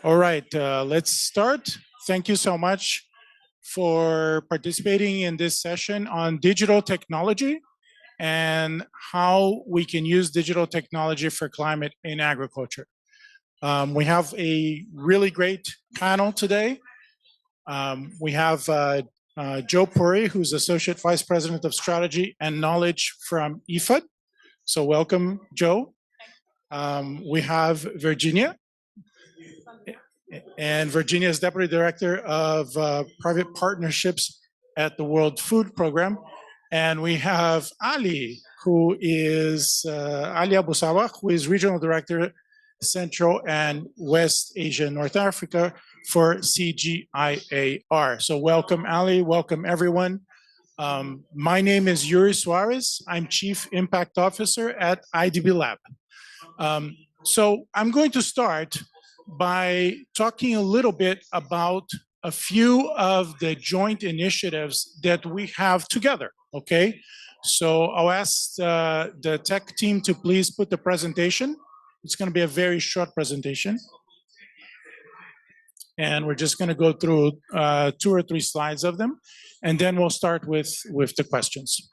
All right, let's start. Thank you so much for participating in this session on digital technology and how we can use digital technology for climate in agriculture. We have a really great panel today. We have Joe Puri, who's Associate Vice President of Strategy and Knowledge from IFAD. So welcome, Joe. We have Virginia, and Virginia is Deputy Director of Private Partnerships at the World Food Program. And we have Ali, who is Ali Abu Sawah, who is Regional Director, Central and West Asia, North Africa for CGIAR. So welcome, Ali. Welcome, everyone. My name is Yuri Suarez. I'm Chief Impact Officer at IDB Lab. So I'm going to start by talking a little bit about a few of the joint initiatives that we have together, okay? So I'll ask the tech team to please put the presentation. It's going to be a very short presentation. And we're just going to go through 2 or 3 slides of them, and then we'll start with the questions.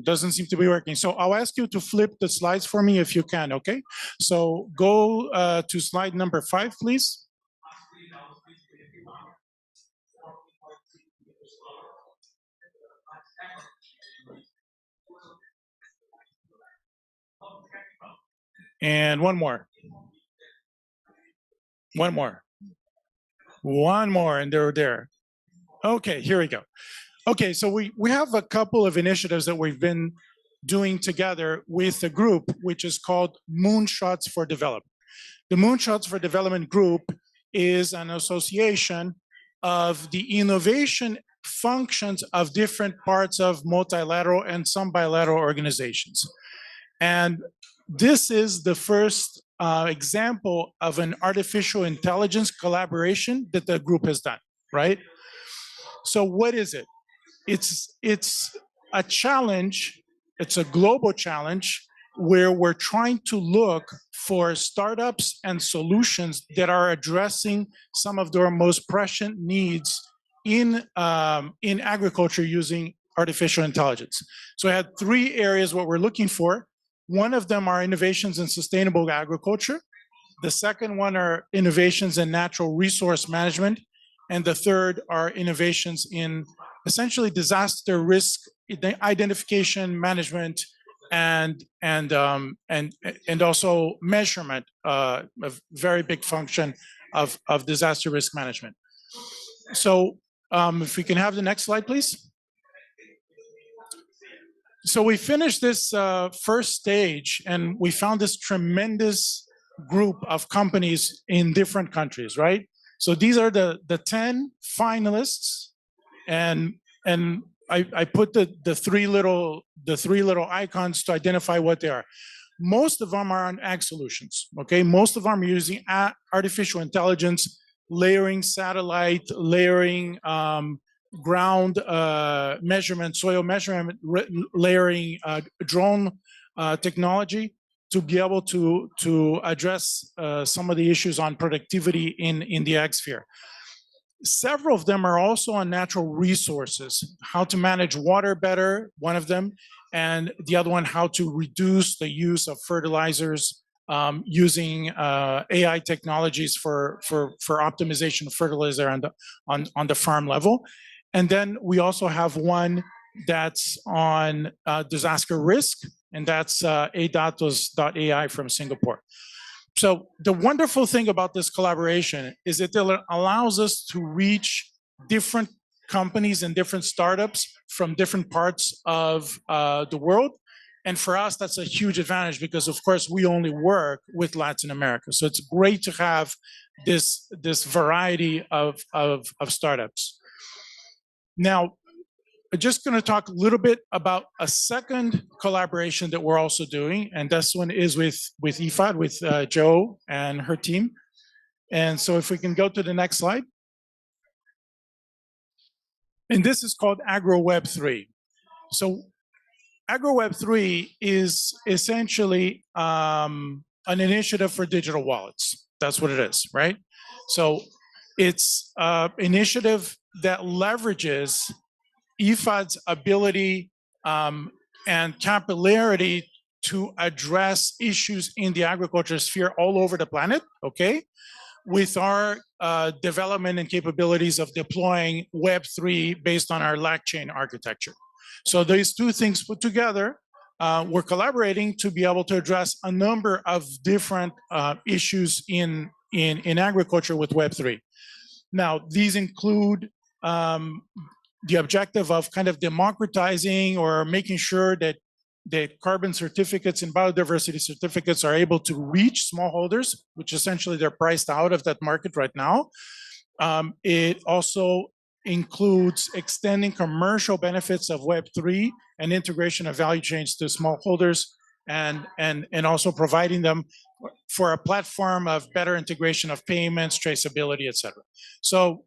Doesn't seem to be working. So I'll ask you to flip the slides for me if you can, okay? So go to slide number 5, please. And one more. One more. One more, and they're there. Okay, here we go. Okay, so we have a couple of initiatives that we've been doing together with a group which is called Moonshots for Development. The Moonshots for Development group is an association of the innovation functions of different parts of multilateral and some bilateral organizations. And this is the first example of an artificial intelligence collaboration that the group has done, right? So what is it? It's a challenge, it's a global challenge where we're trying to look for startups and solutions that are addressing some of their most pressing needs in agriculture using artificial intelligence. So I had 3 areas what we're looking for. One of them are innovations in sustainable agriculture. The second one are innovations in natural resource management. And the third are innovations in essentially disaster risk identification, management, and also measurement, a very big function of disaster risk management. So if we can have the next slide, please. So we finished this first stage, and we found this tremendous group of companies in different countries, right? So these are the 10 finalists, and I put the three little icons to identify what they are. Most of them are on ag solutions, okay? Most of them are using artificial intelligence, layering satellite, layering ground measurement, soil measurement, layering drone technology to be able to address some of the issues on productivity in the ag sphere. Several of them are also on natural resources, how to manage water better, one of them, and the other one, how to reduce the use of fertilizers using AI technologies for optimization of fertilizer on the farm level. And then we also have one that's on disaster risk, and that's adatos.ai from Singapore. So the wonderful thing about this collaboration is that it allows us to reach different companies and different startups from different parts of the world. And for us, that's a huge advantage because, of course, we only work with Latin America. So it's great to have this variety of startups. Now, I'm just going to talk a little bit about a second collaboration that we're also doing, and this one is with IFAD, with Joe and her team. And so if we can go to the next slide. And this is called AgroWeb3. So AgroWeb3 is essentially an initiative for digital wallets. That's what it is, right? So it's an initiative that leverages IFAD's ability and capillarity to address issues in the agriculture sphere all over the planet, okay? With our development and capabilities of deploying Web3 based on our LangChain architecture. So these two things put together, we're collaborating to be able to address a number of different issues in agriculture with Web3. Now, these include the objective of kind of democratizing or making sure that carbon certificates and biodiversity certificates are able to reach smallholders, which essentially they're priced out of that market right now. It also includes extending commercial benefits of Web3 and integration of value chains to smallholders, and also providing them for a platform of better integration of payments, traceability, et cetera. So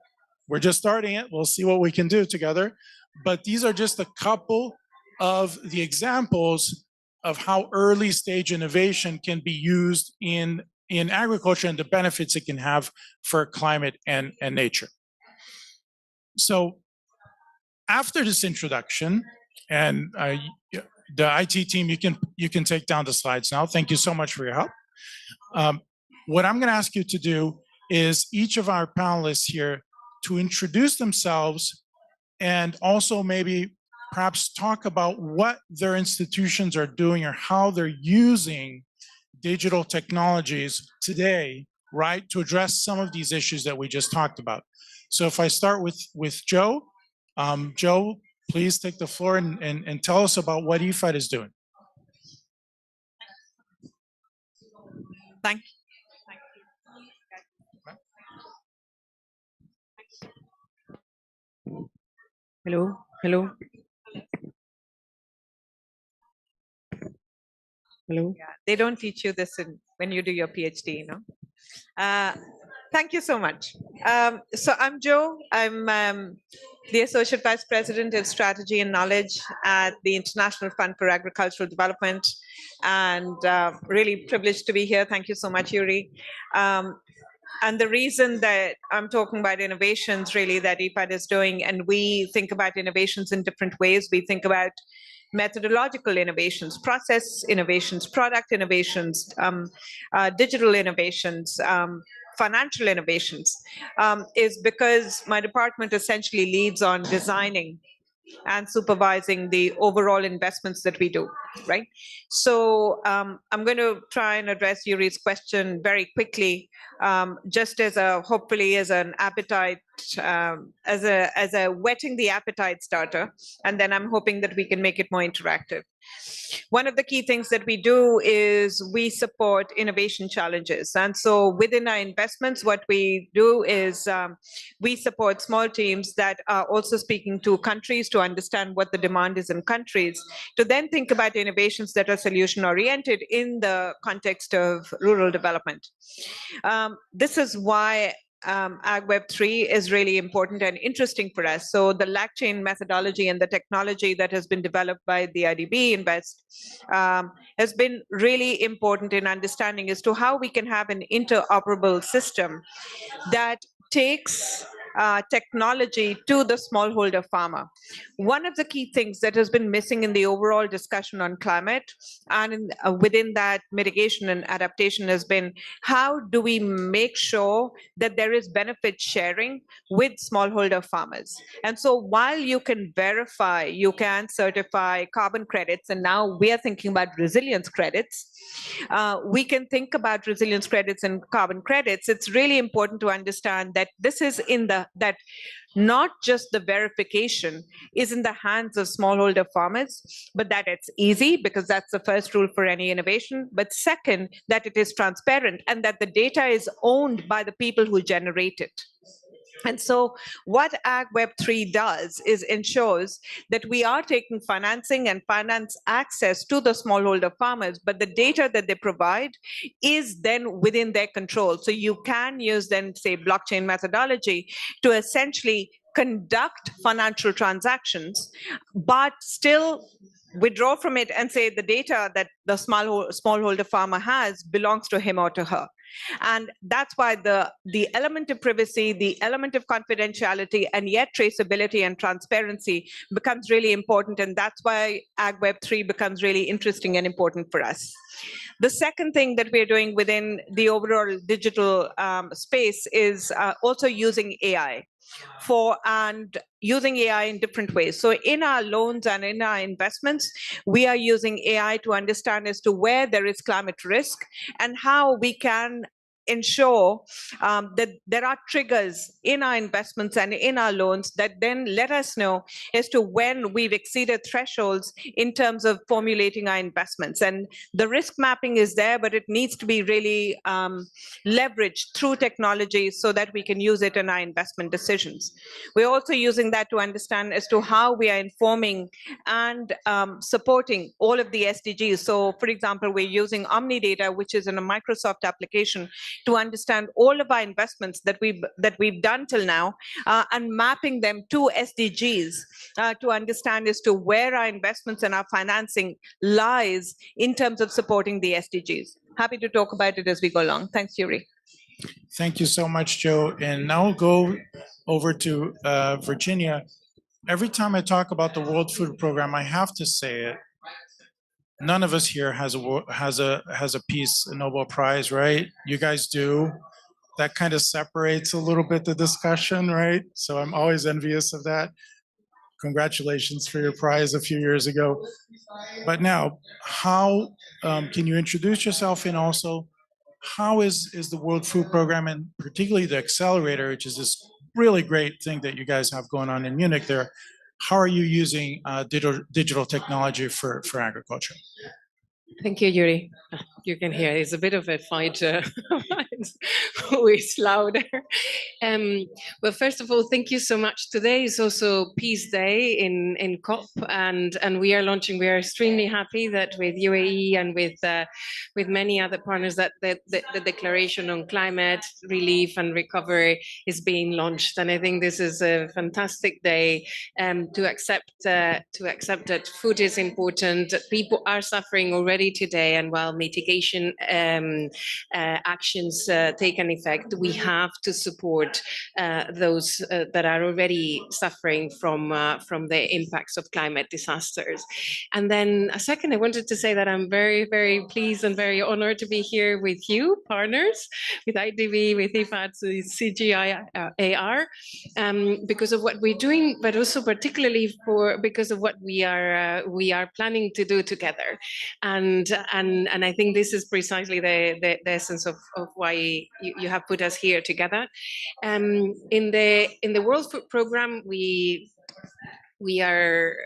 we're just starting it. We'll see what we can do together. But these are just a couple of the examples of how early stage innovation can be used in agriculture and the benefits it can have for climate and nature. So after this introduction, and the IT team, you can take down the slides now. Thank you so much for your help. What I'm going to ask you to do is each of our panelists here to introduce themselves and also maybe perhaps talk about what their institutions are doing or how they're using digital technologies today, right, to address some of these issues that we just talked about. So if I start with Joe, Joe, please take the floor and tell us about what IFAD is doing. Thank you. Hello, hello. Hello. Yeah, they don't teach you this when you do your PhD, you know. Thank you so much. So I'm Joe. I'm the Associate Vice President in Strategy and Knowledge at the International Fund for Agricultural Development, and really privileged to be here. Thank you so much, Yuri. And the reason that I'm talking about innovations really that IFAD is doing, and we think about innovations in different ways. We think about methodological innovations, process innovations, product innovations, digital innovations, financial innovations, is because my department essentially leads on designing and supervising the overall investments that we do, right? So I'm going to try and address Yuri's question very quickly, just as a hopefully as an appetite, as a whetting the appetite starter, and then I'm hoping that we can make it more interactive. One of the key things that we do is we support innovation challenges. And so within our investments, what we do is we support small teams that are also speaking to countries to understand what the demand is in countries, to then think about innovations that are solution-oriented in the context of rural development. This is why AgWeb3 is really important and interesting for us. So the LangChain methodology and the technology that has been developed by the IDB Invest has been really important in understanding as to how we can have an interoperable system that takes technology to the smallholder farmer. One of the key things that has been missing in the overall discussion on climate and within that mitigation and adaptation has been how do we make sure that there is benefit sharing with smallholder farmers. And so while you can verify, you can certify carbon credits, and now we are thinking about resilience credits, we can think about resilience credits and carbon credits. It's really important to understand that this is that not just the verification is in the hands of smallholder farmers, but that it's easy, because that's the first rule for any innovation. But second, that it is transparent and that the data is owned by the people who generate it. And so what AgWeb3 does is ensures that we are taking financing and finance access to the smallholder farmers, but the data that they provide is then within their control. So you can use then, say, blockchain methodology to essentially conduct financial transactions, but still withdraw from it and say the data that the smallholder farmer has belongs to him or to her. And that's why the element of privacy, the element of confidentiality, and yet traceability and transparency becomes really important. And that's why AgWeb3 becomes really interesting and important for us. The second thing that we're doing within the overall digital space is also using AI and using AI in different ways. So in our loans and in our investments, we are using AI to understand as to where there is climate risk and how we can ensure that there are triggers in our investments and in our loans that then let us know as to when we've exceeded thresholds in terms of formulating our investments. And the risk mapping is there, but it needs to be really leveraged through technology so that we can use it in our investment decisions. We're also using that to understand as to how we are informing and supporting all of the SDGs. So for example, we're using Omnidata, which is in a Microsoft application, to understand all of our investments that we've done till now, and mapping them to SDGs to understand as to where our investments and our financing lies in terms of supporting the SDGs. Happy to talk about it as we go along. Thanks, Yuri. Thank you so much, Joe. And now we'll go over to Virginia. Every time I talk about the World Food Program, I have to say it. None of us here has a peace Nobel Prize, right? You guys do. That kind of separates a little bit the discussion, right? So I'm always envious of that. Congratulations for your prize a few years ago. But now, how can you introduce yourself, and also how is the World Food Program, and particularly the Accelerator, which is this really great thing that you guys have going on in Munich there, how are you using digital technology for agriculture? Thank you, Yuri. You can hear it's a bit of a fight who is louder. Well, first of all, thank you so much. Today is also Peace Day in COP, and we are launching. We are extremely happy that with UAE and with many other partners that the declaration on climate relief and recovery is being launched. And I think this is a fantastic day to accept that food is important. That people are suffering already today, and while mitigation actions take an effect, we have to support those that are already suffering from the impacts of climate disasters. And then a second, I wanted to say that I'm very, very pleased and very honored to be here with you, partners, with IDB, with IFAD, with CGIAR, because of what we're doing, but also particularly because of what we are planning to do together. And I think this is precisely the essence of why you have put us here together. In the World Food Program, we are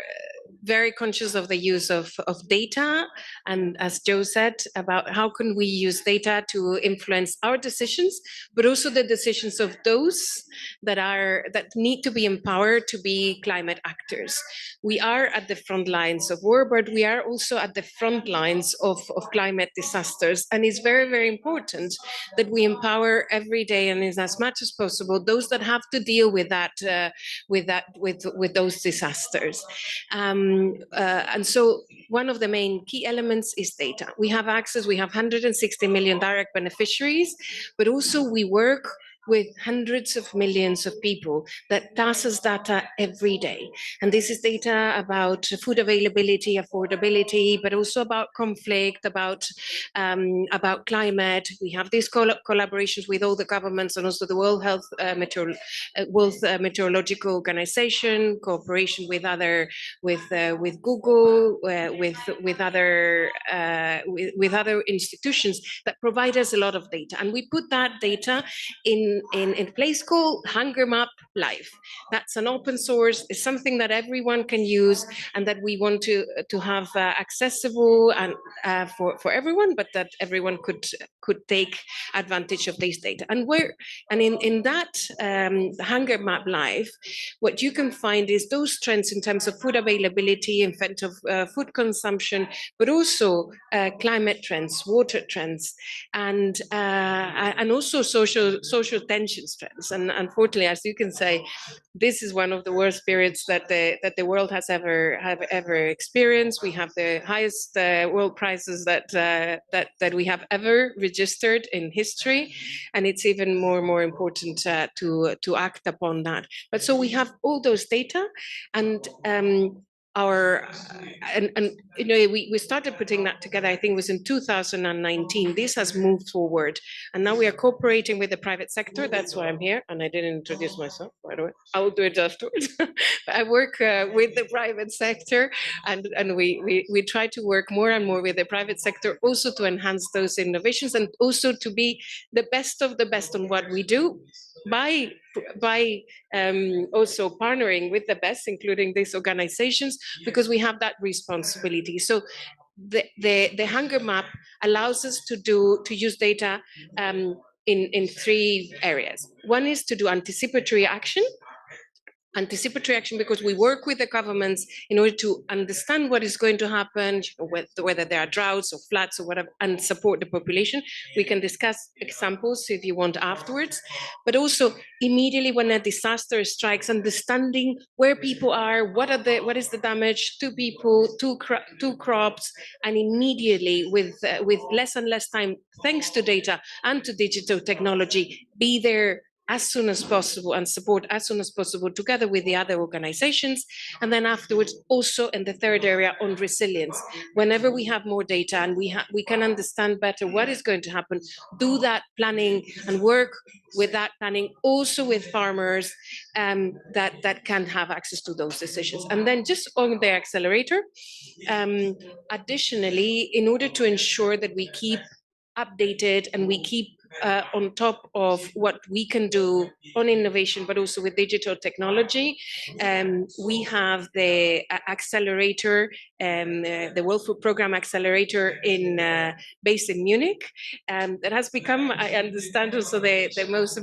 very conscious of the use of data, and as Joe said, about how can we use data to influence our decisions, but also the decisions of those that need to be empowered to be climate actors. We are at the front lines of war, but we are also at the front lines of climate disasters, and it's very, very important that we empower every day and as much as possible those that have to deal with those disasters. And so one of the main key elements is data. We have access, we have 160 million direct beneficiaries, but also we work with hundreds of millions of people that pass us data every day. And this is data about food availability, affordability, but also about conflict, about climate. We have these collaborations with all the governments and also the World Health Meteorological Organization, cooperation with Google, with other institutions that provide us a lot of data. And we put that data in a place called Hunger Map Live. That's an open source. It's something that everyone can use and that we want to have accessible and for everyone, but that everyone could could take advantage of this data. And in that hunger map live, what you can find is those trends in terms of food availability, in terms of food consumption, but also climate trends, water trends, and also social tensions trends. And unfortunately, as you can say, this is one of the worst periods that the world has ever experienced. We have the highest world prices that we have ever registered in history, and it's even more important to act upon that. But so we have all those data, and we started putting that together, I think it was in 2019. This has moved forward, and now we are cooperating with the private sector. That's why I'm here, and I didn't introduce myself, by the way. I will do it afterwards. I work with the private sector, and we try to work more and more with the private sector, also to enhance those innovations, and also to be the best of the best on what we do, by also partnering with the best, including these organizations, because we have that responsibility. So the hunger map allows us to use data in three areas. One is to do anticipatory action because we work with the governments in order to understand what is going to happen, whether there are droughts or floods or whatever, and support the population. We can discuss examples if you want afterwards, but also immediately when a disaster strikes, understanding where people are, what is the damage to people, to crops, and immediately with less and less time, thanks to data and to digital technology, be there as soon as possible and support as soon as possible together with the other organizations. And then afterwards, also in the third area on resilience, whenever we have more data and we can understand better what is going to happen, do that planning and work with that planning also with farmers that can have access to those decisions. And then just on the accelerator, additionally, in order to ensure that we keep updated and we keep on top of what we can do on innovation, but also with digital technology. We have the accelerator, the World Food Programme Accelerator based in Munich. That has become, I understand, also the most,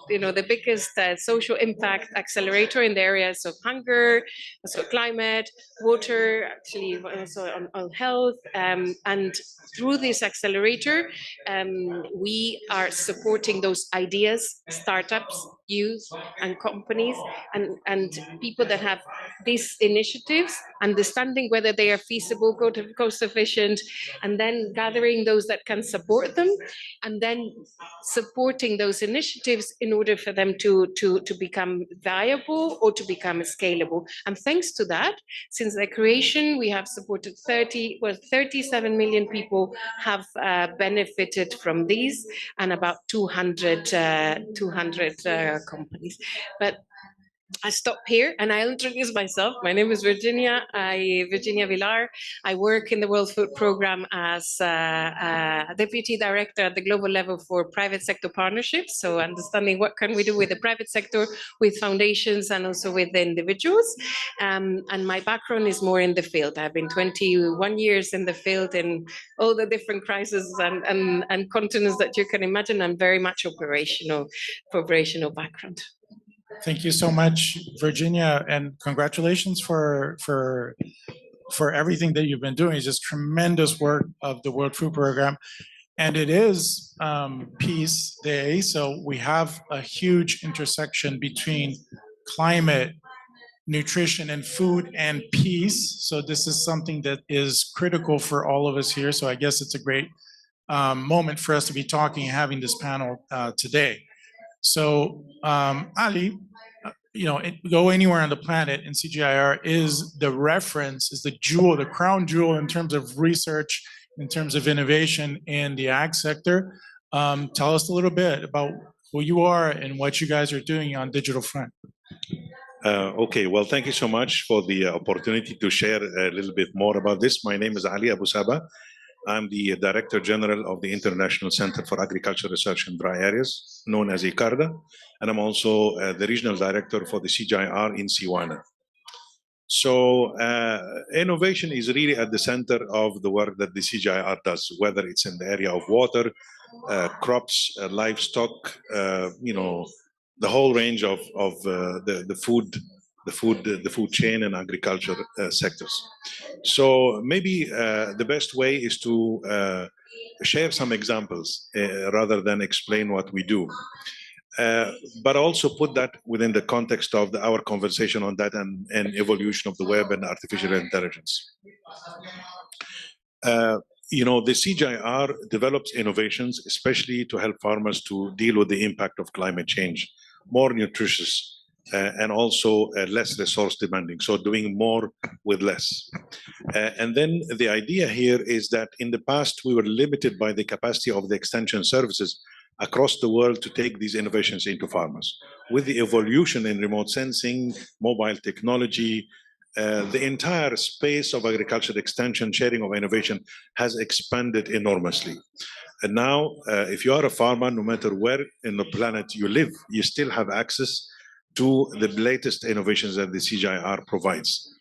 the biggest social impact accelerator in the areas of hunger, also climate, water, actually also on health. And through this accelerator, we are supporting those ideas, startups, youth, and companies, and people that have these initiatives, understanding whether they are feasible, cost efficient, and then gathering those that can support them, and then supporting those initiatives in order for them to become viable or to become scalable. And thanks to that, since their creation, we have supported 37 million people have benefited from these, and about 200 companies. But I stop here and I'll introduce myself. My name is Virginia Villar. I work in the World Food Programme as Deputy Director at the global level for private sector partnerships. So understanding what can we do with the private sector, with foundations, and also with the individuals. And my background is more in the field. I've been 21 years in the field in all the different crises and continents that you can imagine. I'm very much operational background. Thank you so much, Virginia, and congratulations for everything that you've been doing. It's just tremendous work of the World Food Programme, and it is Peace Day, so we have a huge intersection between climate, nutrition, and food and peace. So this is something that is critical for all of us here. So I guess it's a great moment for us to be talking and having this panel today. So Ali, go anywhere on the planet, and CGIAR is the reference, is the jewel, the crown jewel in terms of research, in terms of innovation in the ag sector. Tell us a little bit about who you are and what you guys are doing on digital front. Okay, well, thank you so much for the opportunity to share a little bit more about this. My name is Ali Abu Saba. I'm the Director General of the International Center for Agriculture Research in Dry Areas, known as ICARDA, and I'm also the Regional Director for the CGIAR in Siwana. So innovation is really at the center of the work that the CGIAR does, whether it's in the area of water, crops, livestock, the whole range of the food chain and agriculture sectors. So maybe the best way is to share some examples rather than explain what we do. But also put that within the context of our conversation on data and evolution of the web and artificial intelligence. The CGIAR develops innovations, especially to help farmers to deal with the impact of climate change, more nutritious and also less resource demanding. So doing more with less. And then the idea here is that in the past, we were limited by the capacity of the extension services across the world to take these innovations into farmers. With the evolution in remote sensing, mobile technology, the entire space of agricultural extension, sharing of innovation has expanded enormously. And now, if you are a farmer, no matter where in the planet you live, you still have access to the latest innovations that the CGIAR provides.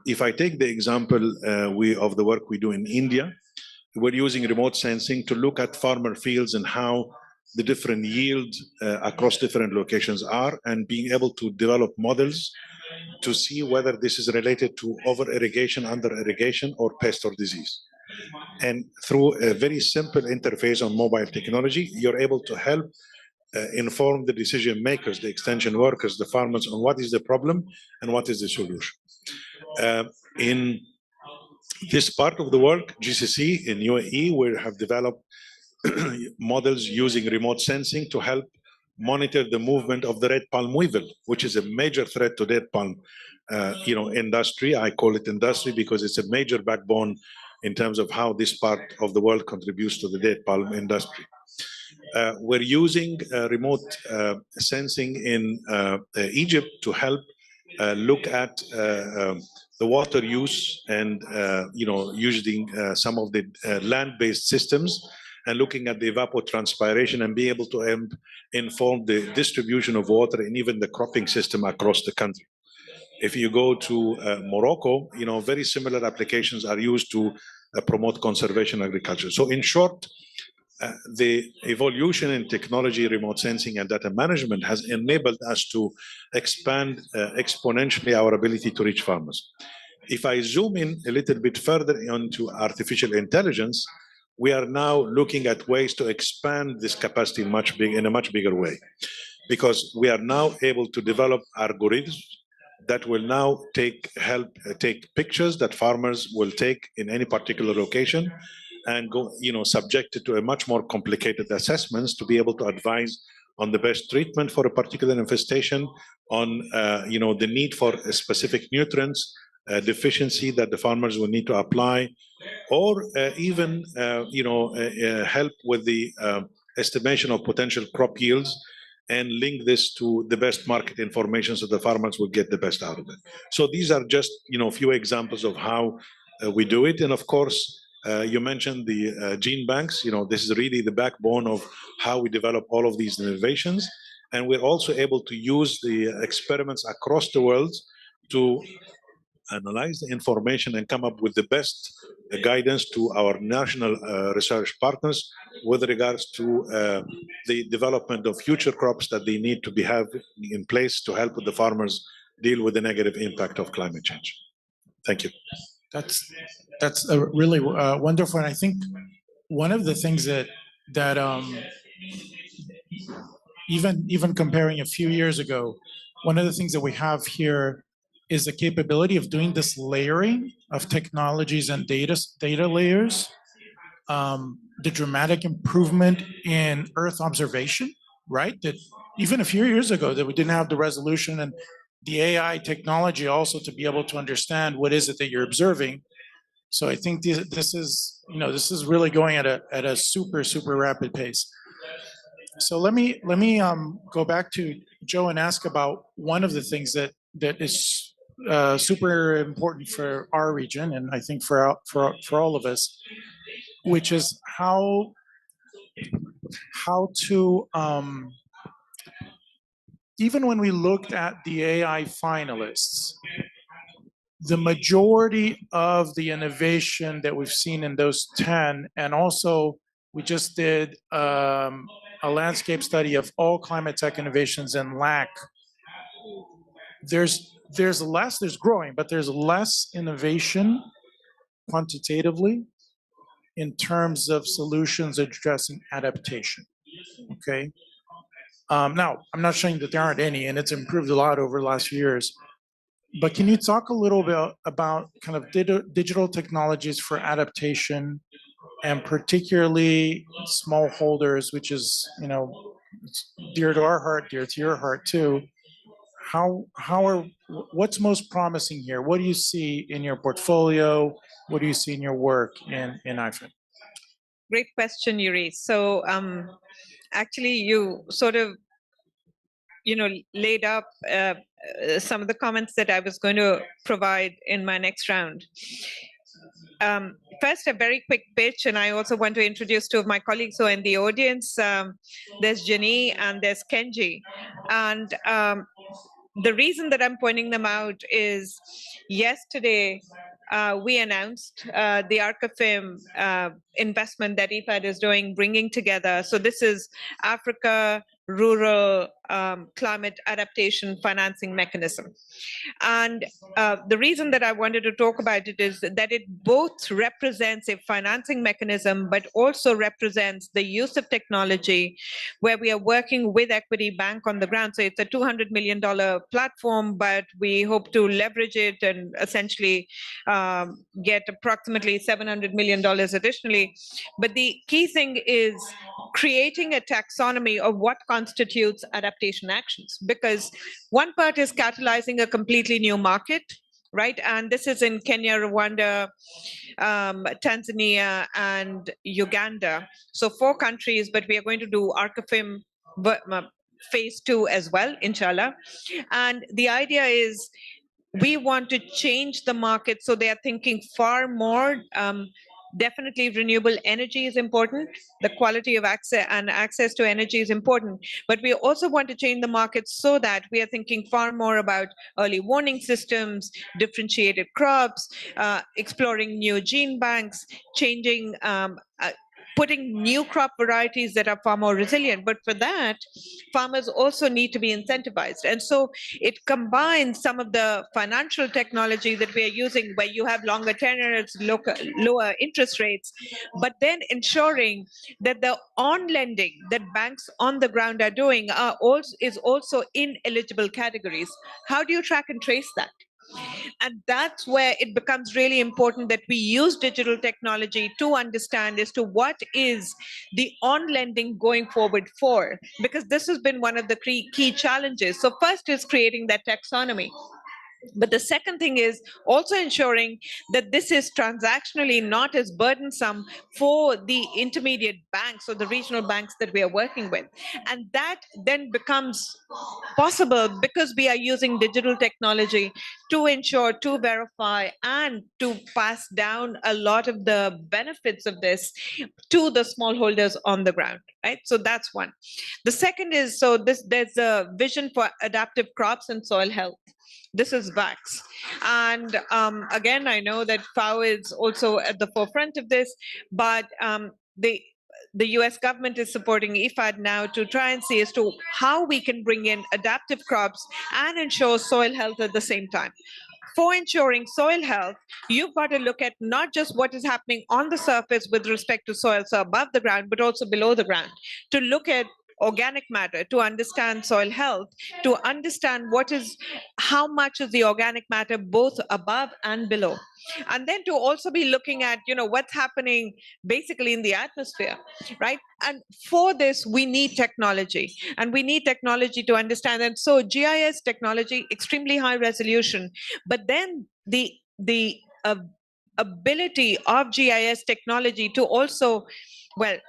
If I take the example of the work we do in India, we're using remote sensing to look at farmer fields and how the different yields across different locations are, and being able to develop models to see whether this is related to over-irrigation, under-irrigation, or pest or disease. And through a very simple interface on mobile technology, you're able to help inform the decision makers, the extension workers, the farmers on what is the problem and what is the solution. In this part of the world, GCC in UAE, we have developed models using remote sensing to help monitor the movement of the red palm weevil, which is a major threat to date palm industry. I call it industry because it's a major backbone in terms of how this part of the world contributes to the date palm industry. We're using remote sensing in Egypt to help look at the water use and using some of the land-based systems and looking at the evapotranspiration and be able to inform the distribution of water and even the cropping system across the country. If you go to Morocco, very similar applications are used to promote conservation agriculture. So in short, the evolution in technology, remote sensing, and data management has enabled us to expand exponentially our ability to reach farmers. If I zoom in a little bit further into artificial intelligence, we are now looking at ways to expand this capacity in a much bigger way, because we are now able to develop algorithms that will now take pictures that farmers will take in any particular location and go, subjected to a much more complicated assessments to be able to advise on the best treatment for a particular infestation, on the need for a specific nutrients deficiency that the farmers will need to apply, or even help with the estimation of potential crop yields and link this to the best market information so the farmers will get the best out of it. So these are just a few examples of how we do it. And of course, you mentioned the gene banks. This is really the backbone of how we develop all of these innovations. And we're also able to use the experiments across the world to analyze the information and come up with the best guidance to our national research partners with regards to the development of future crops that they need to have in place to help the farmers deal with the negative impact of climate change. Thank you. That's a really wonderful. And I think one of the things that even comparing a few years ago, one of the things that we have here is the capability of doing this layering of technologies and data layers, the dramatic improvement in Earth observation, right? That even a few years ago that we didn't have the resolution and the AI technology also to be able to understand what is it that you're observing. So I think this is really going at a super rapid pace. So let me go back to Joe and ask about one of the things that is super important for our region, and I think for all of us, which is how to even when we looked at the AI finalists, the majority of the innovation that we've seen in those 10, and also We just did a landscape study of all climate tech innovations in LAC. There's less, there's growing, but there's less innovation quantitatively in terms of solutions addressing adaptation. Okay. Now, I'm not saying that there aren't any, and it's improved a lot over the last few years. But can you talk a little bit about kind of digital technologies for adaptation, and particularly smallholders, which is, you know, it's dear to our heart, dear to your heart too. What's most promising here? What do you see in your portfolio? What do you see in your work in IFIN? Great question you raised. So actually you sort of, you know, laid up some of the comments that I was going to provide in my next round. First, a very quick pitch, and I also want to introduce two of my colleagues who are in the audience. There's Jenny and there's Kenji. And the reason that I'm pointing them out is yesterday we announced the ARCAFIM investment that IFAD is doing, bringing together. So this is Africa Rural Climate Adaptation Financing Mechanism. And the reason that I wanted to talk about it is that it both represents a financing mechanism, but also represents the use of technology where we are working with Equity Bank on the ground. So it's a $200 million platform, but we hope to leverage it and essentially get approximately $700 million additionally. But the key thing is creating a taxonomy of what constitutes adaptation actions, because one part is catalyzing a completely new market, right? And this is in Kenya, Rwanda, Tanzania, and Uganda. So 4 countries, but we are going to do ARCAFIM phase 2 as well, inshallah. And the idea is we want to change the market so they are thinking far more. Definitely renewable energy is important. The quality of access to energy is important. But we also want to change the market so that we are thinking far more about early warning systems, differentiated crops, exploring new gene banks, changing, putting new crop varieties that are far more resilient. But for that, farmers also need to be incentivized. And so it combines some of the financial technology that we are using, where you have longer tenures, lower interest rates, but then ensuring that the on-lending that banks on the ground are doing is also in eligible categories. How do you track and trace that? And that's where it becomes really important that we use digital technology to understand as to what is the on-lending going forward for, because this has been one of the key challenges. So first is creating that taxonomy. But the second thing is also ensuring that this is transactionally not as burdensome for the intermediate banks or the regional banks that we are working with. And that then becomes possible because we are using digital technology to ensure, to verify, and to pass down a lot of the benefits of this to the smallholders on the ground, right? So that's one. The second is, there's a vision for adaptive crops and soil health. This is VAX. And again, I know that FAO is also at the forefront of this, but the US government is supporting IFAD now to try and see as to how we can bring in adaptive crops and ensure soil health at the same time. For ensuring soil health, you've got to look at not just what is happening on the surface with respect to soil, so above the ground, but also below the ground, to look at organic matter, to understand soil health, to understand how much is the organic matter both above and below. And then to also be looking at, what's happening basically in the atmosphere, right? And for this, we need technology, and we need technology to understand. And so GIS technology, extremely high resolution, but then the ability of GIS technology to also, with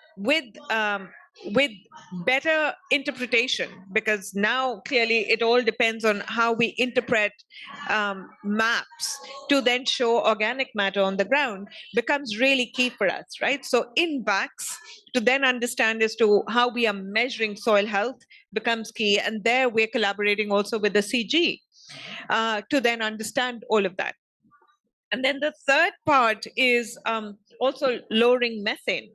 better interpretation, because now clearly it all depends on how we interpret maps to then show organic matter on the ground, becomes really key for us, right? So in VAX, to then understand as to how we are measuring soil health becomes key. And there we're collaborating also with the CG to then understand all of that. And then the third part is also lowering methane.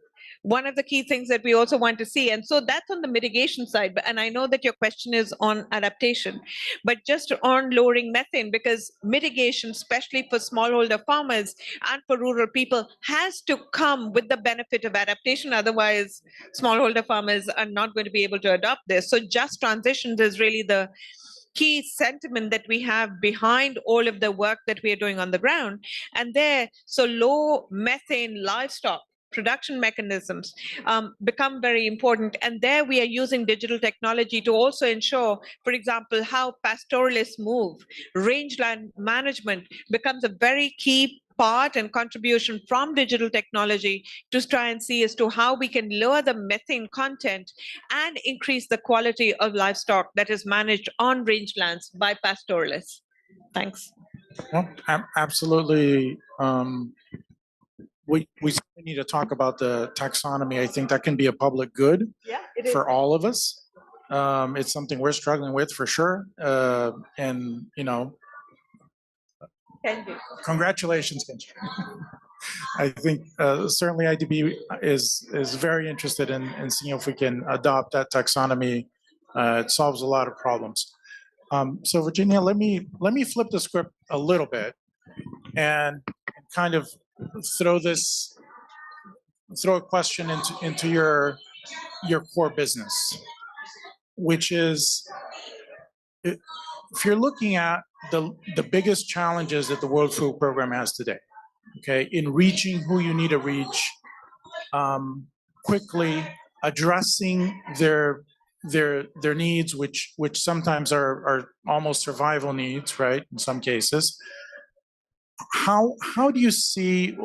one of the key things that we also want to see. And so that's on the mitigation side. And I know that your question is on adaptation, but just on lowering methane, because mitigation, especially for smallholder farmers and for rural people, has to come with the benefit of adaptation. Otherwise, smallholder farmers are not going to be able to adopt this. So just transitions is really the key sentiment that we have behind all of the work that we are doing on the ground. And there, so low methane livestock production mechanisms become very important. And there we are using digital technology to also ensure, for example, how pastoralists move. Rangeland management becomes a very key part and contribution from digital technology to try and see as to how we can lower the methane content and increase the quality of livestock that is managed on rangelands by pastoralists. Thanks. Well, absolutely. We certainly need to talk about the taxonomy. I think that can be a public good for all of us. It's something we're struggling with for sure. And, you know, congratulations, Kenji. I think certainly IDB is very interested in seeing if we can adopt that taxonomy. It solves a lot of problems. So Virginia, let me flip the script a little bit and kind of throw a question into your core business, which is, if you're looking at the biggest challenges that the World Food Program has today, okay, in reaching who you need to reach quickly, addressing their needs, which sometimes are almost survival needs, right? In some cases, how do you see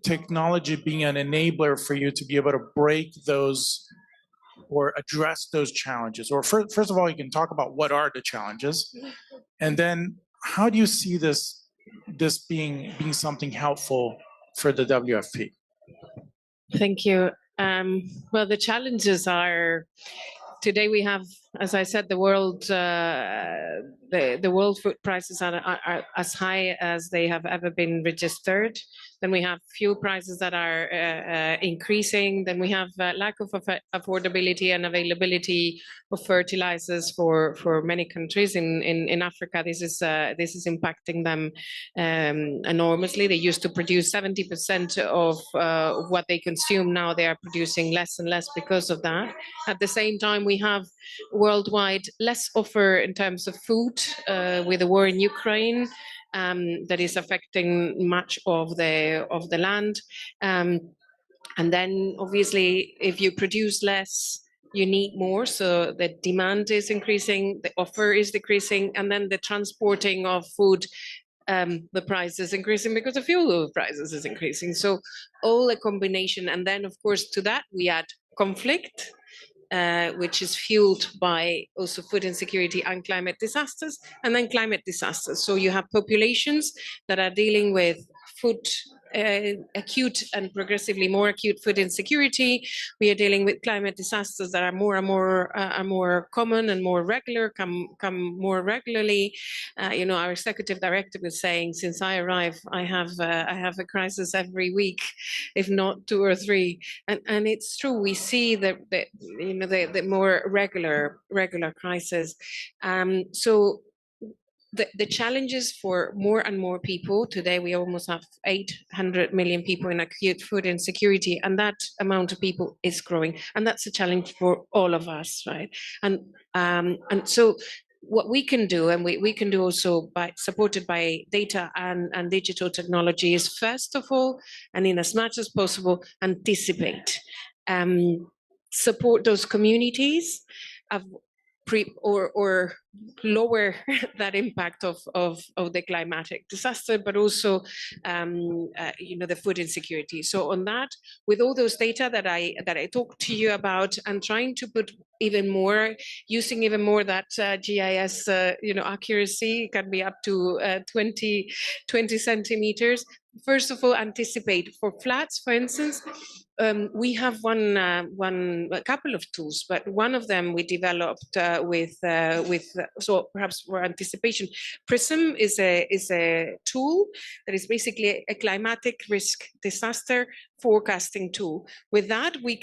technology being an enabler for you to be able to break those or address those challenges? Or first of all, you can talk about what are the challenges, and then how do you see this being something helpful for the WFP? Thank you. Well, the challenges are, today we have, as I said, the world food prices are as high as they have ever been registered. Then we have fuel prices that are increasing. Then we have lack of affordability and availability of fertilizers for many countries in Africa. This is impacting them enormously. They used to produce 70% of what they consume. Now they are producing less and less because of that. At the same time, we have worldwide less offer in terms of food with the war in Ukraine. That is affecting much of the land, and then obviously, if you produce less, you need more. So the demand is increasing, the offer is decreasing, and then the transporting of food, the price is increasing because the fuel prices is increasing. So all a combination, and then of course to that we add conflict. Which is fueled by also food insecurity and climate disasters, and then climate disasters. So you have populations that are dealing with food, acute and progressively more acute food insecurity. We are dealing with climate disasters that are more and more common and more regular, come more regularly. Our executive director was saying, since I arrived, I have a crisis every week, if not 2 or 3, and it's true. We see the more regular crisis. So the challenges for more and more people today, we almost have 800 million people in acute food insecurity, and that amount of people is growing, and that's a challenge for all of us, right? And so what we can do, and we can do also by supported by data and digital technology, is first of all, and in as much as possible, anticipate, support those communities or lower that impact of the climatic disaster, but also the food insecurity. So on that, with all those data that I talked to you about, and trying to put even more, using even more that GIS accuracy, can be up to 20 centimeters. first of all, anticipate. For floods, for instance, we have a couple of tools, but one of them we developed so perhaps for anticipation. PRISM is a tool that is basically a climatic risk disaster forecasting tool. With that, we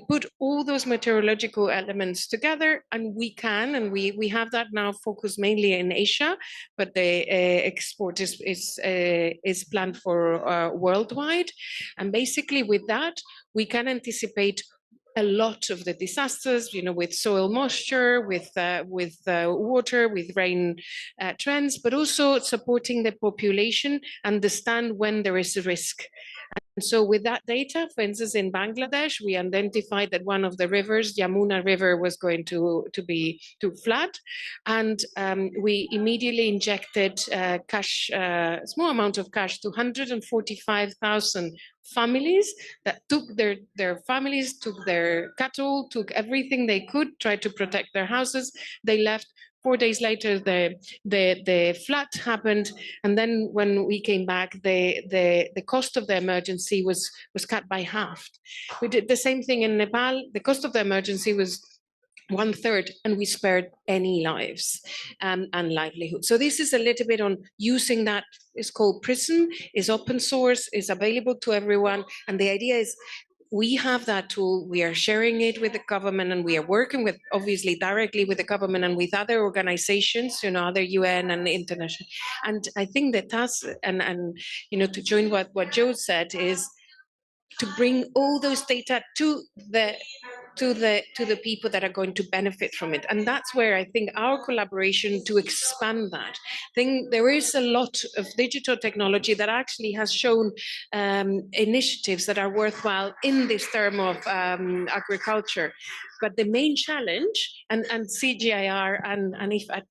put all those meteorological elements together, and we have that now focused mainly in Asia, but the export is planned for worldwide. And basically with that, we can anticipate a lot of the disasters, with soil moisture, with water, with rain trends, but also supporting the population understand when there is a risk. And so with that data, for instance, in Bangladesh, we identified that one of the rivers, Yamuna River, was going to flood. And we immediately injected cash, a small amount of cash, to 145,000 families that took their families, took their cattle, took everything they could, tried to protect their houses. They left. 4 days later, the flood happened, and then when we came back, the cost of the emergency was cut by half. We did the same thing in Nepal. The cost of the emergency was 1/3, and we spared any lives and livelihood. So this is a little bit on using that. It's called PRISM, is open source, is available to everyone, and the idea is we have that tool, we are sharing it with the government, and we are working with, obviously, directly with the government and with other organizations, other UN and international. And I think the task, and to join what Joe said, is to bring all those data to the people that are going to benefit from it. And that's where I think our collaboration to expand that. I think there is a lot of digital technology that actually has shown initiatives that are worthwhile in this term of agriculture. But the main challenge, and CGIAR and IFAD,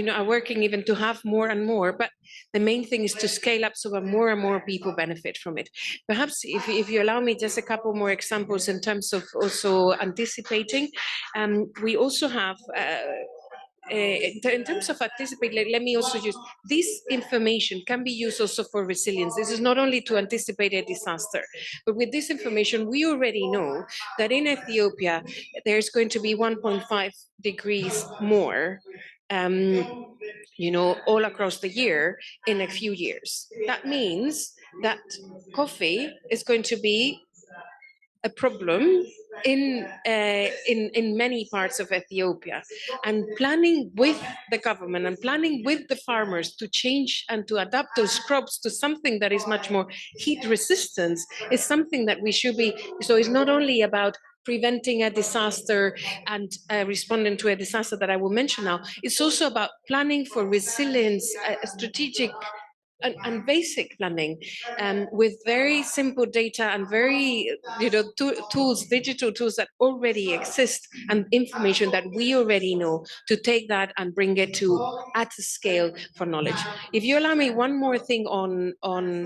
are working even to have more and more, but the main thing is to scale up so that more and more people benefit from it. Perhaps if you allow me just a couple more examples in terms of also anticipating, we also have in terms of anticipate, let me also use this information can be used also for resilience. This is not only to anticipate a disaster, but with this information, we already know that in Ethiopia, there's going to be 1.5 degrees more all across the year in a few years. That means that coffee is going to be a problem in many parts of Ethiopia, and planning with the government and planning with the farmers to change and to adapt those crops to something that is much more heat resistant is something that we should be. So it's not only about preventing a disaster and responding to a disaster that I will mention now. It's also about planning for resilience, strategic and basic planning, with very simple data and very tools, digital tools that already exist, and information that we already know, to take that and bring it to at a scale for knowledge. If you allow me one more thing on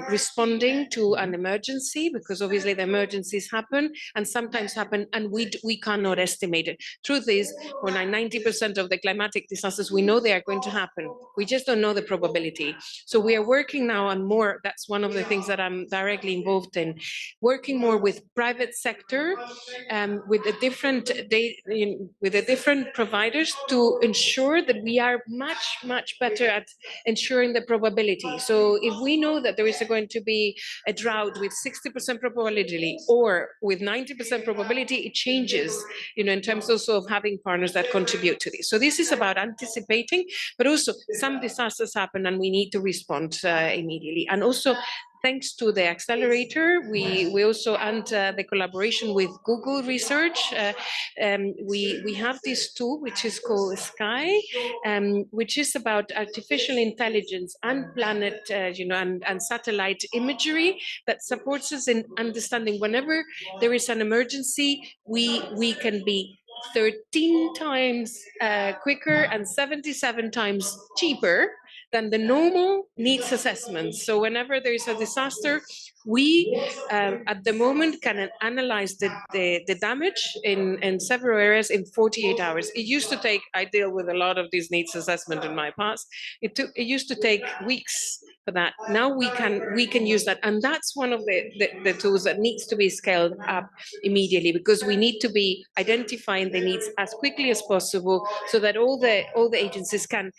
responding to an emergency, because obviously the emergencies happen and sometimes happen and we cannot estimate it. Truth is, when 90% of the climatic disasters, we know they are going to happen. We just don't know the probability. So we are working now on more. That's one of the things that I'm directly involved in, working more with private sector, with the different providers, to ensure that we are much better at ensuring the probability. So if we know that there is going to be a drought with 60% probability or with 90% probability, it changes, in terms also of having partners that contribute to this. So this is about anticipating, but also some disasters happen and we need to respond immediately. And also, thanks to the accelerator, we also, and the collaboration with Google Research, we have this tool which is called Sky, which is about artificial intelligence and planet, and satellite imagery that supports us in understanding whenever there is an emergency, we can be 13 times quicker and 77 times cheaper than the normal needs assessments. So whenever there is a disaster, We, at the moment, can analyze the damage in several areas in 48 hours. It used to take, I deal with a lot of these needs assessment in my past. It used to take weeks for that. Now we can use that. And that's one of the tools that needs to be scaled up immediately, because we need to be identifying the needs as quickly as possible so that all the agencies can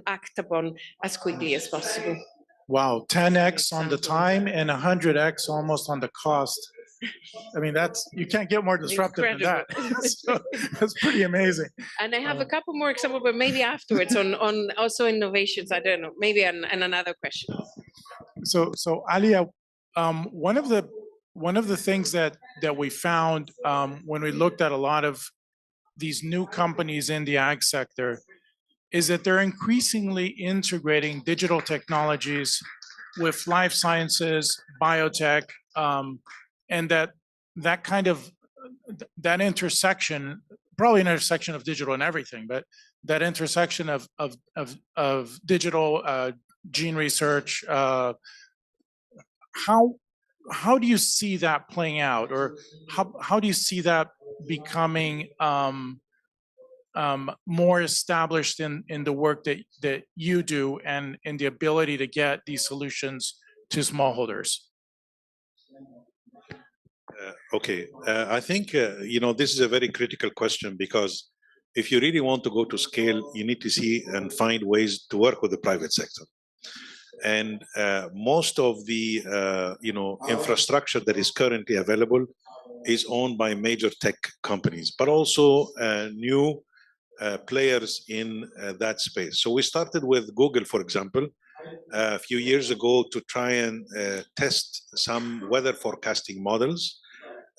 act upon as quickly as possible. Wow, 10x on the time and 100x almost on the cost. I mean, you can't get more disruptive than that. So that's pretty amazing. And I have a couple more examples, but maybe afterwards on also innovations. I don't know, maybe on another question. So Alia, one of the things that we found when we looked at a lot of these new companies in the ag sector is that they're increasingly integrating digital technologies with life sciences, biotech, and that kind of that intersection, probably an intersection of digital and everything, but that intersection of digital gene research. How do you see that playing out, or how do you see that becoming more established in the work that you do and in the ability to get these solutions to smallholders? Okay, I think this is a very critical question, because if you really want to go to scale, you need to see and find ways to work with the private sector. And most of the infrastructure that is currently available is owned by major tech companies, but also new players in that space. So we started with Google, for example, a few years ago to try and test some weather forecasting models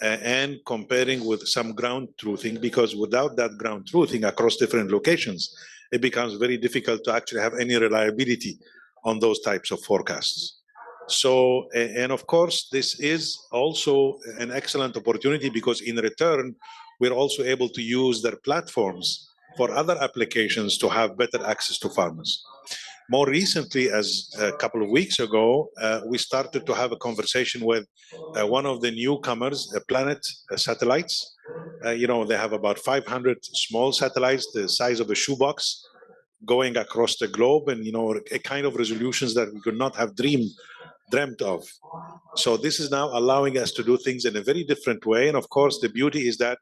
and comparing with some ground truthing, because without that ground truthing across different locations, it becomes very difficult to actually have any reliability on those types of forecasts. So, and of course, this is also an excellent opportunity, because in return, we're also able to use their platforms for other applications to have better access to farmers. More recently, as a couple of weeks ago, we started to have a conversation with one of the newcomers, Planet Satellites. They have about 500 small satellites, the size of a shoebox, going across the globe, and a kind of resolutions that we could not have dreamt of. So this is now allowing us to do things in a very different way. And of course, the beauty is that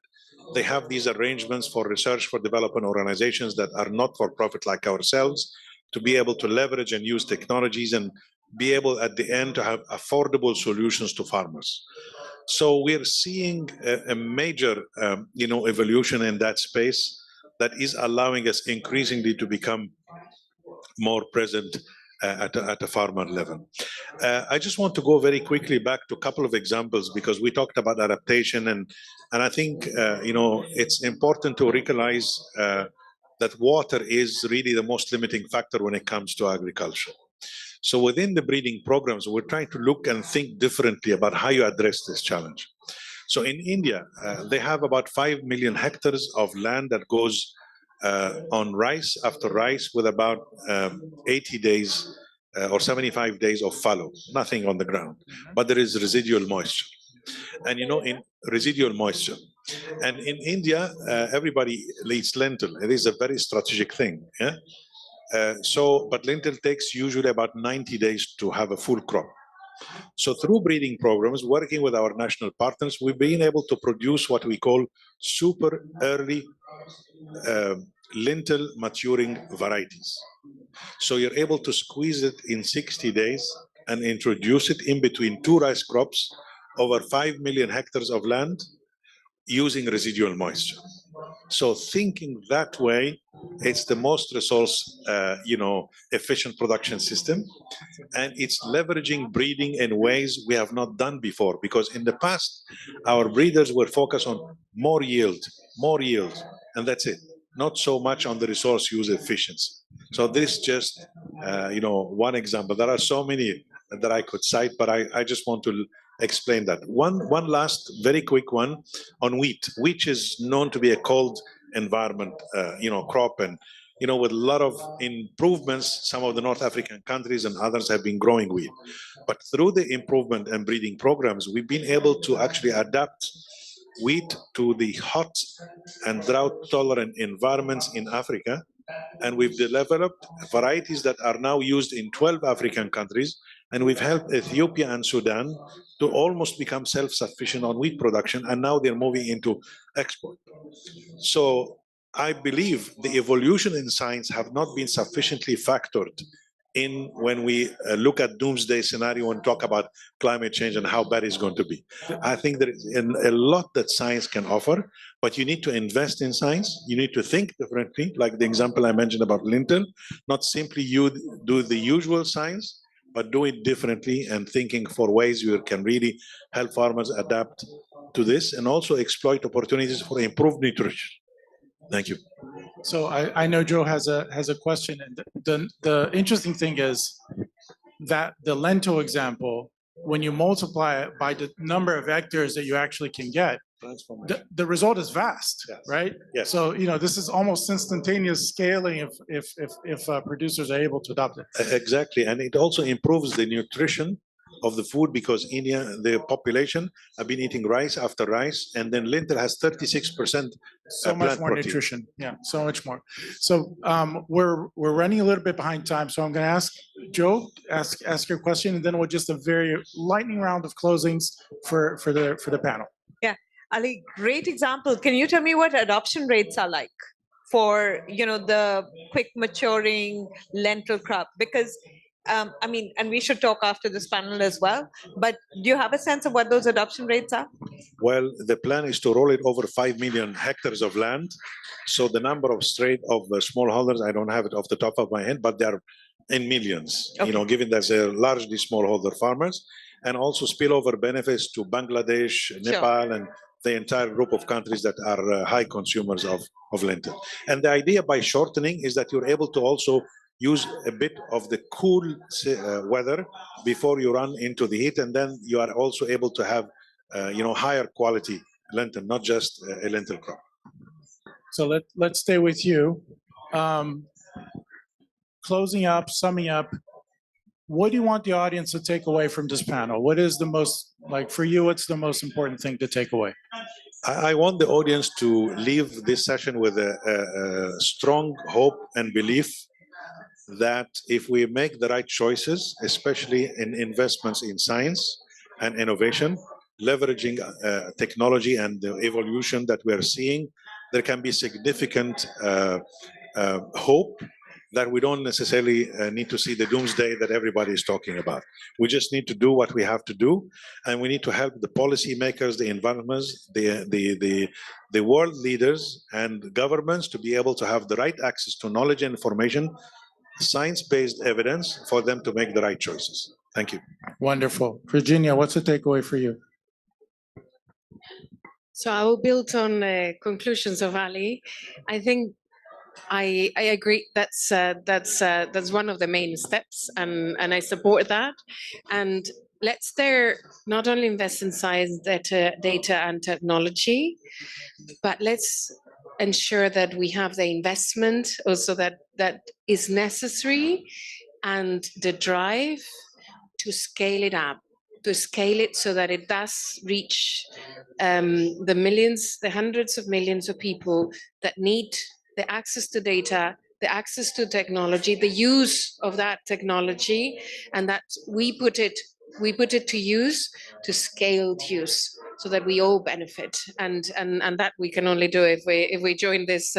they have these arrangements for research for development organizations that are not for profit like ourselves, to be able to leverage and use technologies and be able at the end to have affordable solutions to farmers. So we're seeing a major evolution in that space that is allowing us increasingly to become more present at a farmer level. I just want to go very quickly back to a couple of examples, because we talked about adaptation, and I think it's important to recognize that water is really the most limiting factor when it comes to agriculture. So within the breeding programs, we're trying to look and think differently about how you address this challenge. So in India, they have about 5 million hectares of land that goes on rice after rice, with about 80 days or 75 days of fallow, nothing on the ground, but there is residual moisture. And in residual moisture. And in India, everybody eats lentil. It is a very strategic thing. Yeah? But lentil takes usually about 90 days to have a full crop. So through breeding programs, working with our national partners, we've been able to produce what we call super early lentil maturing varieties. So you're able to squeeze it in 60 days and introduce it in between 2 rice crops over 5 million hectares of land using residual moisture. So thinking that way, it's the most resource, efficient production system, and it's leveraging breeding in ways we have not done before. Because in the past, our breeders were focused on more yield, and that's it. Not so much on the resource use efficiency. So this is just, one example. There are so many that I could cite, but I just want to explain that. One last very quick one on wheat. Wheat is known to be a cold environment, crop, and with a lot of improvements, some of the North African countries and others have been growing wheat. But through the improvement and breeding programs, we've been able to actually adapt wheat to the hot and drought-tolerant environments in Africa. And we've developed varieties that are now used in 12 African countries. And we've helped Ethiopia and Sudan to almost become self-sufficient on wheat production. And now they're moving into export. So I believe the evolution in science have not been sufficiently factored in when we look at doomsday scenario and talk about climate change and how bad it's going to be. I think there is a lot that science can offer, but you need to invest in science. You need to think differently, like the example I mentioned about lintel, not simply you do the usual science, but do it differently and thinking for ways you can really help farmers adapt to this and also exploit opportunities for improved nutrition. Thank you. So I know Joe has a question, and the interesting thing is that the lentil example, when you multiply it by the number of hectares that you actually can get, the result is vast, Yes. right? Yes. So this is almost instantaneous scaling if producers are able to adopt it. Exactly, and it also improves the nutrition of the food because India, the population have been eating rice after rice, and then lentil has 36% So much plant more protein. nutrition. Yeah, so much more. So we're running a little bit behind time. So I'm going to ask Joe, ask your question, and then we'll just a very lightning round of closings for the panel. Yeah, Ali, great example. Can you tell me what adoption rates are like for the quick maturing lentil crop? Because and we should talk after this panel as well. But do you have a sense of what those adoption rates are? Well, the plan is to roll it over 5 million hectares of land. So the number of smallholders, I don't have it off the top of my head, but they're in millions, Okay. given that they're largely smallholder farmers, and also spillover benefits to Bangladesh, Nepal, and the entire group of countries that are high consumers of lentil. And the idea by shortening is that you're able to also use a bit of the cool weather before you run into the heat, and then you are also able to have higher quality lentil, not just a lentil crop. So let's stay with you. Closing up, summing up, what do you want the audience to take away from this panel? What is the most, for you, what's the most important thing to take away? I want the audience to leave this session with a strong hope and belief that if we make the right choices, especially in investments in science and innovation, leveraging technology and the evolution that we're seeing, there can be significant hope that we don't necessarily need to see the doomsday that everybody is talking about. We just need to do what we have to do, and we need to help the policymakers, the environmentalists, the world leaders and governments to be able to have the right access to knowledge and information, science-based evidence for them to make the right choices. Thank you. Wonderful. Virginia, what's the takeaway for you? So I will build on the conclusions of Ali. I think I agree. That's one of the main steps, and I support that. And let's there not only invest in science, data and technology, but let's ensure that we have the investment also that is necessary and the drive to scale it up, to scale it so that it does reach the millions, the hundreds of millions of people that need the access to data, the access to technology, the use of that technology, and that we put it to use, to scaled use, so that we all benefit, and that we can only do if we join these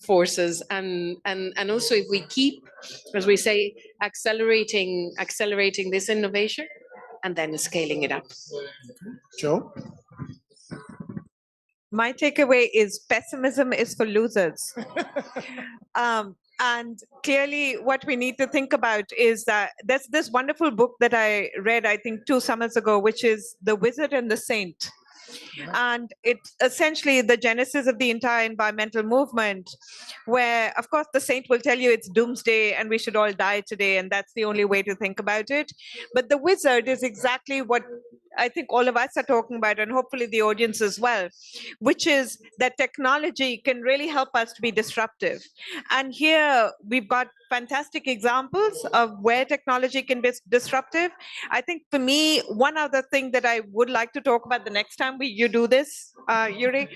forces, and also if we keep, as we say, accelerating this innovation, and then scaling it up. Joe? My takeaway is pessimism is for losers. And clearly what we need to think about is that there's this wonderful book that I read, I think 2 summers ago, which is The Wizard and the Saint. And it's essentially the genesis of the entire environmental movement, where, of course, the saint will tell you it's doomsday and we should all die today, and that's the only way to think about it. But the wizard is exactly what I think all of us are talking about, and hopefully the audience as well, which is that technology can really help us to be disruptive. And here we've got fantastic examples of where technology can be disruptive. I think for me, one other thing that I would like to talk about the next time you do this, Yuri,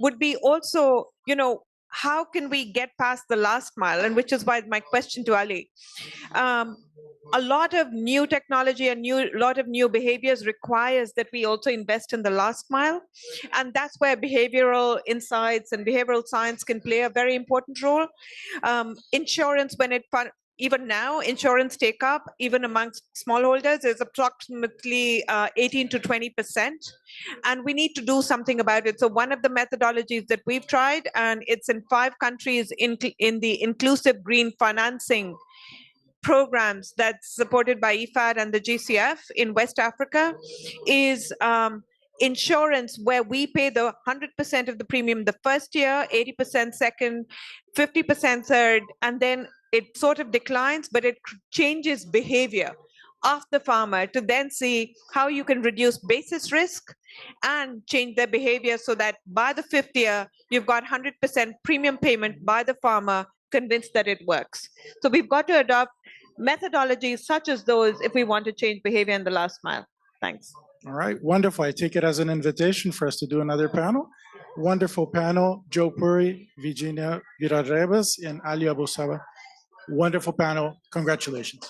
would be also, how can we get past the last mile? And which is why my question to Ali. A lot of new technology and lot of new behaviors requires that we also invest in the last mile. And that's where behavioral insights and behavioral science can play a very important role. Insurance, even now, insurance take-up, even amongst smallholders, is approximately 18 to 20%. And we need to do something about it. So one of the methodologies that we've tried, and it's in 5 countries in the inclusive green financing programs that's supported by IFAD and the GCF in West Africa, is insurance where we pay the 100% of the premium the first year, 80% second, 50% third, and then it sort of declines, but it changes behavior of the farmer to then see how you can reduce basis risk and change their behavior so that by the 5th year, you've got 100% premium payment by the farmer, convinced that it works. So we've got to adopt methodologies such as those if we want to change behavior in the last mile. Thanks. All right, wonderful. I take it as an invitation for us to do another panel. Wonderful panel, Joe Puri, Virginia Viradrebas, and Ali Abusaba. Wonderful panel. Congratulations.